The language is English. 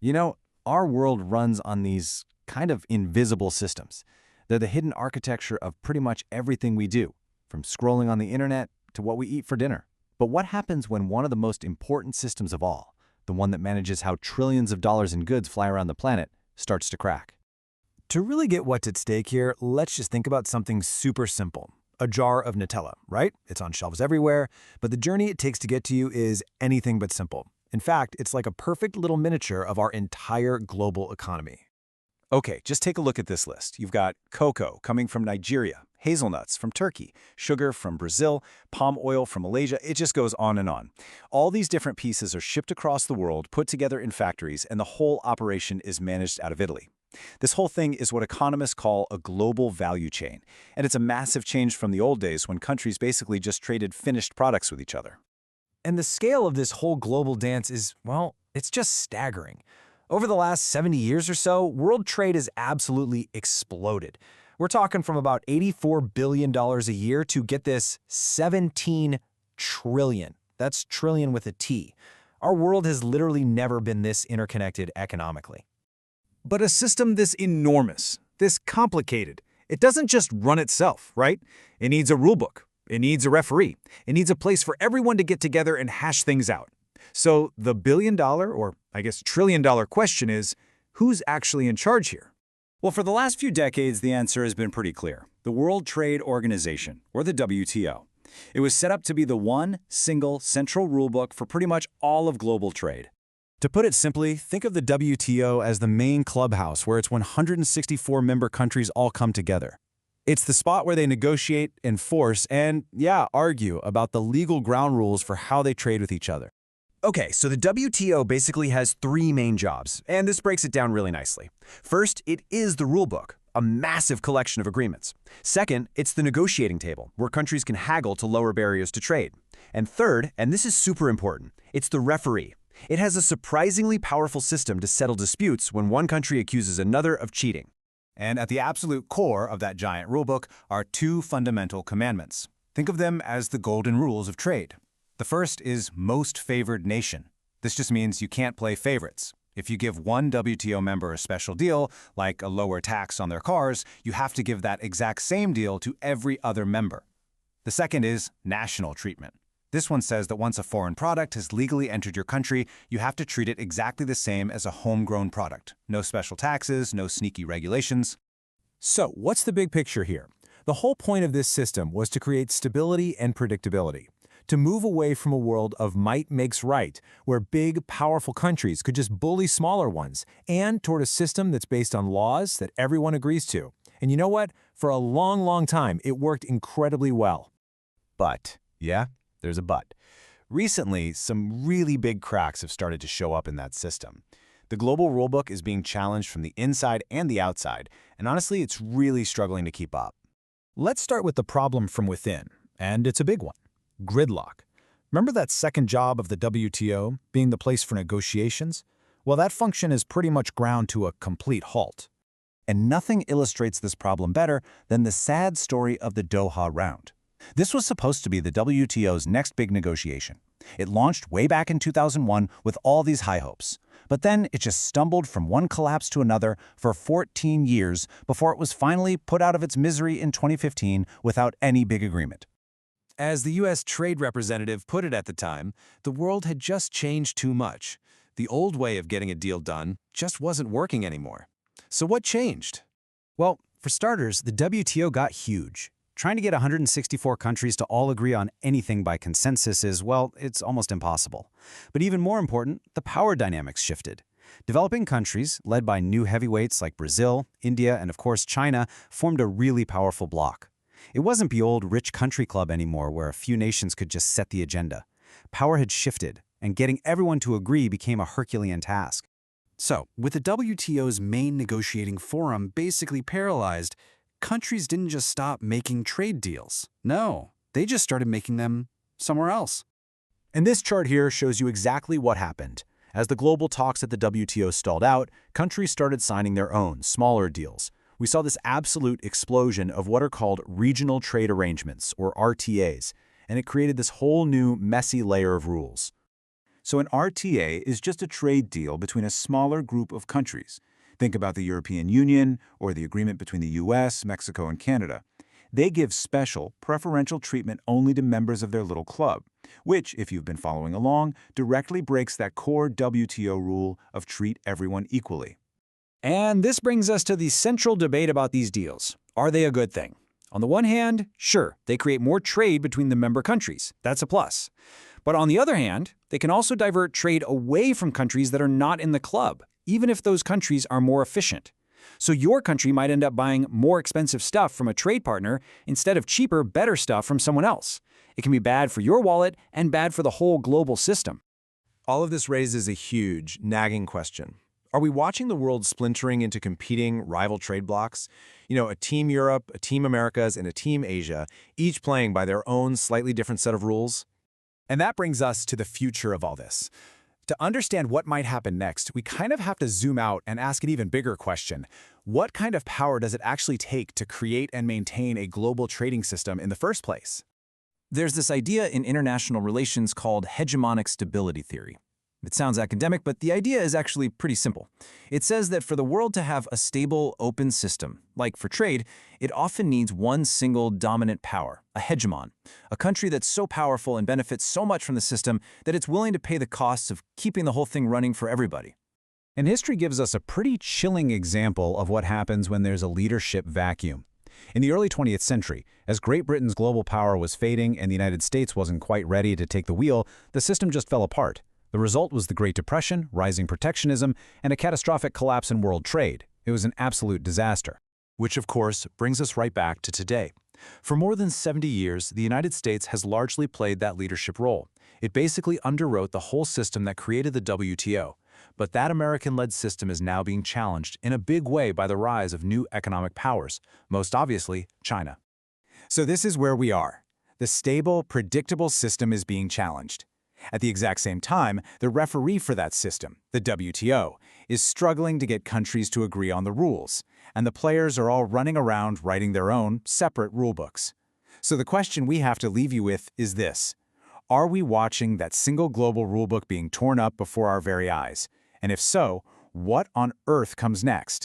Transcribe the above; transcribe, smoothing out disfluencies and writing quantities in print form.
You know, our world runs on these kind of invisible systems. They're the hidden architecture of pretty much everything we do, from scrolling on the internet to what we eat for dinner. But what happens when one of the most important systems of all, the one that manages how trillions of dollars in goods fly around the planet, starts to crack? To really get what's at stake here, let's just think about something super simple. A jar of Nutella, right? It's on shelves everywhere, but the journey it takes to get to you is anything but simple. In fact, it's like a perfect little miniature of our entire global economy. Okay, just take a look at this list. You've got cocoa coming from Nigeria, hazelnuts from Turkey, sugar from Brazil, palm oil from Malaysia. It just goes on and on. All these different pieces are shipped across the world, put together in factories, and the whole operation is managed out of Italy. This whole thing is what economists call a global value chain, and it's a massive change from the old days when countries basically just traded finished products with each other. And the scale of this whole global dance is, well, it's just staggering. Over the last 70 years or so, world trade has absolutely exploded. We're talking from about $84 billion a year to, get this, 17 trillion. That's trillion with a T. Our world has literally never been this interconnected economically. But a system this enormous, this complicated, it doesn't just run itself, right? It needs a rulebook. It needs a referee. It needs a place for everyone to get together and hash things out. So the billion-dollar, or I guess trillion-dollar question is, who's actually in charge here? Well, for the last few decades, the answer has been pretty clear. The World Trade Organization, or the WTO. It was set up to be the one single central rulebook for pretty much all of global trade. To put it simply, think of the WTO as the main clubhouse where its 164 member countries all come together. It's the spot where they negotiate, enforce, and, yeah, argue about the legal ground rules for how they trade with each other. Okay, so the WTO basically has three main jobs, and this breaks it down really nicely. First, it is the rulebook, a massive collection of agreements. Second, it's the negotiating table, where countries can haggle to lower barriers to trade. And third, and this is super important, it's the referee. It has a surprisingly powerful system to settle disputes when one country accuses another of cheating. And at the absolute core of that giant rulebook are two fundamental commandments. Think of them as the golden rules of trade. The first is most favored nation. This just means you can't play favorites. If you give one WTO member a special deal, like a lower tax on their cars, you have to give that exact same deal to every other member. The second is national treatment. This one says that once a foreign product has legally entered your country, you have to treat it exactly the same as a homegrown product. No special taxes, no sneaky regulations. So, what's the big picture here? The whole point of this system was to create stability and predictability, to move away from a world of might makes right, where big, powerful countries could just bully smaller ones, and toward a system that's based on laws that everyone agrees to. And you know what? For a long, long time, it worked incredibly well. But, yeah, there's a but. Recently, some really big cracks have started to show up in that system. The global rulebook is being challenged from the inside and the outside, and honestly, it's really struggling to keep up. Let's start with the problem from within, and it's a big one. Gridlock. Remember that second job of the WTO, being the place for negotiations? Well, that function is pretty much ground to a complete halt. And nothing illustrates this problem better than the sad story of the Doha round. This was supposed to be the WTO's next big negotiation. It launched way back in 2001 with all these high hopes. But then it just stumbled from one collapse to another for 14 years before it was finally put out of its misery in 2015 without any big agreement. As the U.S. trade representative put it at the time, the world had just changed too much. The old way of getting a deal done just wasn't working anymore. So what changed? Well, for starters, the WTO got huge. Trying to get 164 countries to all agree on anything by consensus is, well, it's almost impossible. But even more important, the power dynamics shifted. Developing countries, led by new heavyweights like Brazil, India, and of course China, formed a really powerful bloc. It wasn't the old rich country club anymore where a few nations could just set the agenda. Power had shifted, and getting everyone to agree became a Herculean task. So, with the WTO's main negotiating forum basically paralyzed, countries didn't just stop making trade deals. No, they just started making them somewhere else. And this chart here shows you exactly what happened. As the global talks at the WTO stalled out, countries started signing their own, smaller deals. We saw this absolute explosion of what are called regional trade arrangements, or RTAs, and it created this whole new, messy layer of rules. So an RTA is just a trade deal between a smaller group of countries. Think about the European Union or the agreement between the US, Mexico, and Canada. They give special, preferential treatment only to members of their little club, which, if you've been following along, directly breaks that core WTO rule of treat everyone equally. And this brings us to the central debate about these deals. Are they a good thing? On the one hand, sure, they create more trade between the member countries. That's a plus. But on the other hand, they can also divert trade away from countries that are not in the club, even if those countries are more efficient. So your country might end up buying more expensive stuff from a trade partner instead of cheaper, better stuff from someone else. It can be bad for your wallet and bad for the whole global system. All of this raises a huge, nagging question. Are we watching the world splintering into competing rival trade blocs? A Team Europe, a Team Americas, and a Team Asia, each playing by their own slightly different set of rules? And that brings us to the future of all this. To understand what might happen next, we kind of have to zoom out and ask an even bigger question. What kind of power does it actually take to create and maintain a global trading system in the first place? There's this idea in international relations called hegemonic stability theory. It sounds academic, but the idea is actually pretty simple. It says that for the world to have a stable, open system, like for trade, it often needs one single dominant power, a hegemon, a country that's so powerful and benefits so much from the system that it's willing to pay the costs of keeping the whole thing running for everybody. And history gives us a pretty chilling example of what happens when there's a leadership vacuum. In the early 20th century, as Great Britain's global power was fading and the United States wasn't quite ready to take the wheel, the system just fell apart. The result was the Great Depression, rising protectionism, and a catastrophic collapse in world trade. It was an absolute disaster. Which, of course, brings us right back to today. For more than 70 years, the United States has largely played that leadership role. It basically underwrote the whole system that created the WTO. But that American-led system is now being challenged in a big way by the rise of new economic powers, most obviously China. So this is where we are. The stable, predictable system is being challenged. At the exact same time, the referee for that system, the WTO, is struggling to get countries to agree on the rules, and the players are all running around writing their own separate rulebooks. So the question we have to leave you with is this: are we watching that single global rulebook being torn up before our very eyes? And if so, what on earth comes next?